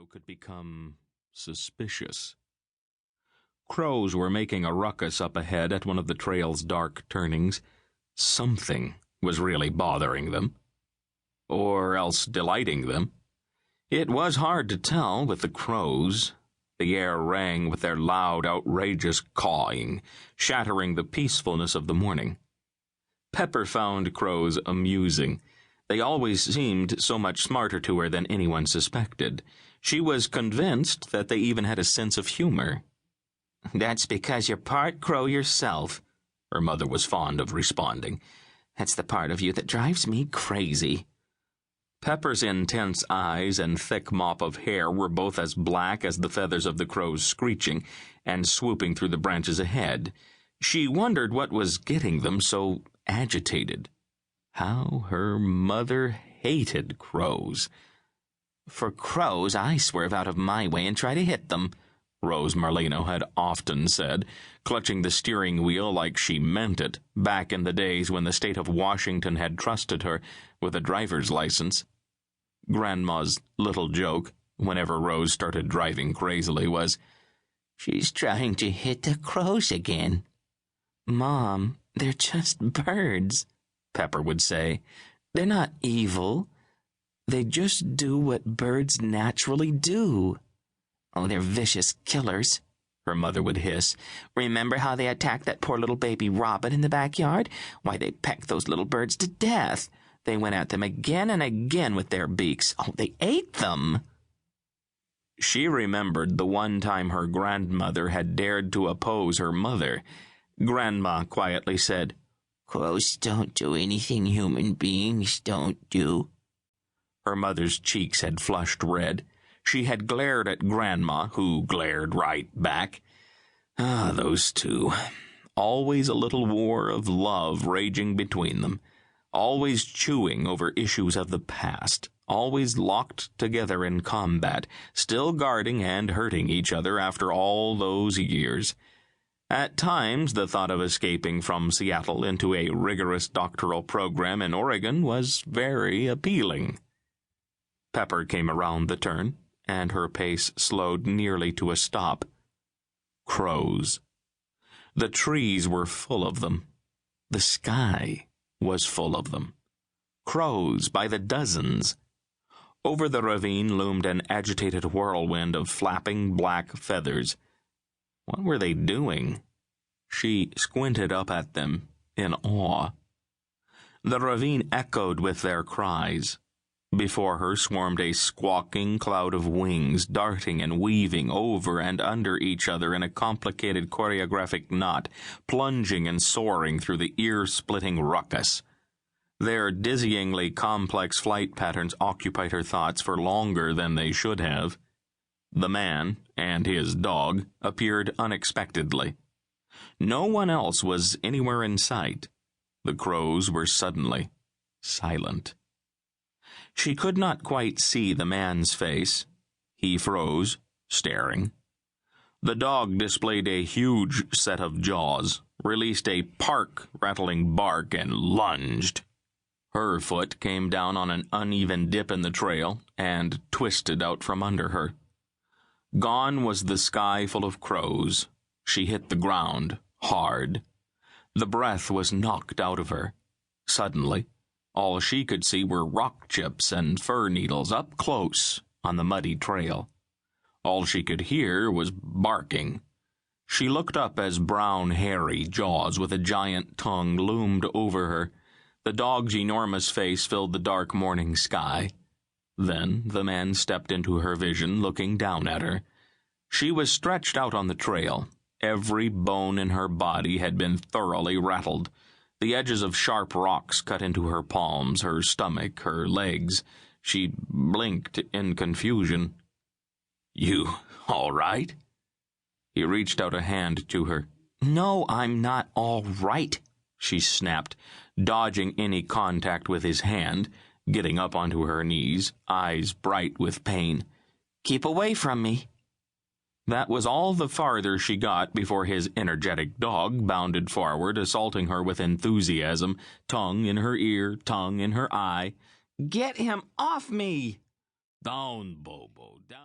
could become suspicious. Crows were making a ruckus up ahead at one of the trail's dark turnings. Something was really bothering them. Or else delighting them. It was hard to tell with the crows. The air rang with their loud, outrageous cawing, shattering the peacefulness of the morning. Pepper found crows amusing. They always seemed so much smarter to her than anyone suspected. She was convinced that they even had a sense of humor. "That's because you're part crow yourself," her mother was fond of responding. "That's the part of you that drives me crazy." Pepper's intense eyes and thick mop of hair were both as black as the feathers of the crows screeching and swooping through the branches ahead. She wondered what was getting them so agitated. How her mother hated crows. "For crows, I swerve out of my way and try to hit them," Rose Merlino had often said, clutching the steering wheel like she meant it, back in the days when the state of Washington had trusted her with a driver's license. Grandma's little joke, whenever Rose started driving crazily, was, "She's trying to hit the crows again." "Mom, they're just birds," Pepper would say. "They're not evil. They just do what birds naturally do." "Oh, they're vicious killers," her mother would hiss. "Remember how they attacked that poor little baby robin in the backyard? Why, they pecked those little birds to death. They went at them again and again with their beaks. Oh, they ate them." She remembered the one time her grandmother had dared to oppose her mother. Grandma quietly said, "Crows don't do anything human beings don't do." Her mother's cheeks had flushed red. She had glared at Grandma, who glared right back. Those two. Always a little war of love raging between them. Always chewing over issues of the past. Always locked together in combat, still guarding and hurting each other after all those years. At times, the thought of escaping from Seattle into a rigorous doctoral program in Oregon was very appealing. Pepper came around the turn, and her pace slowed nearly to a stop. Crows. The trees were full of them. The sky was full of them. Crows by the dozens. Over the ravine loomed an agitated whirlwind of flapping black feathers. What were they doing? She squinted up at them in awe. The ravine echoed with their cries. Before her swarmed a squawking cloud of wings, darting and weaving over and under each other in a complicated choreographic knot, plunging and soaring through the ear-splitting ruckus. Their dizzyingly complex flight patterns occupied her thoughts for longer than they should have. The man and his dog appeared unexpectedly. No one else was anywhere in sight. The crows were suddenly silent. She could not quite see the man's face. He froze, staring. The dog displayed a huge set of jaws, released a park-rattling bark, and lunged. Her foot came down on an uneven dip in the trail and twisted out from under her. Gone was the sky full of crows. She hit the ground, hard. The breath was knocked out of her. Suddenly, all she could see were rock chips and fir needles up close on the muddy trail. All she could hear was barking. She looked up as brown, hairy jaws with a giant tongue loomed over her. The dog's enormous face filled the dark morning sky. Then the man stepped into her vision, looking down at her. She was stretched out on the trail. Every bone in her body had been thoroughly rattled. The edges of sharp rocks cut into her palms, her stomach, her legs. She blinked in confusion. "You all right?" He reached out a hand to her. "No, I'm not all right," she snapped, dodging any contact with his hand, getting up onto her knees, eyes bright with pain. "Keep away from me." That was all the farther she got before his energetic dog bounded forward, assaulting her with enthusiasm, tongue in her ear, tongue in her eye. "Get him off me!" "Down, Bobo, down."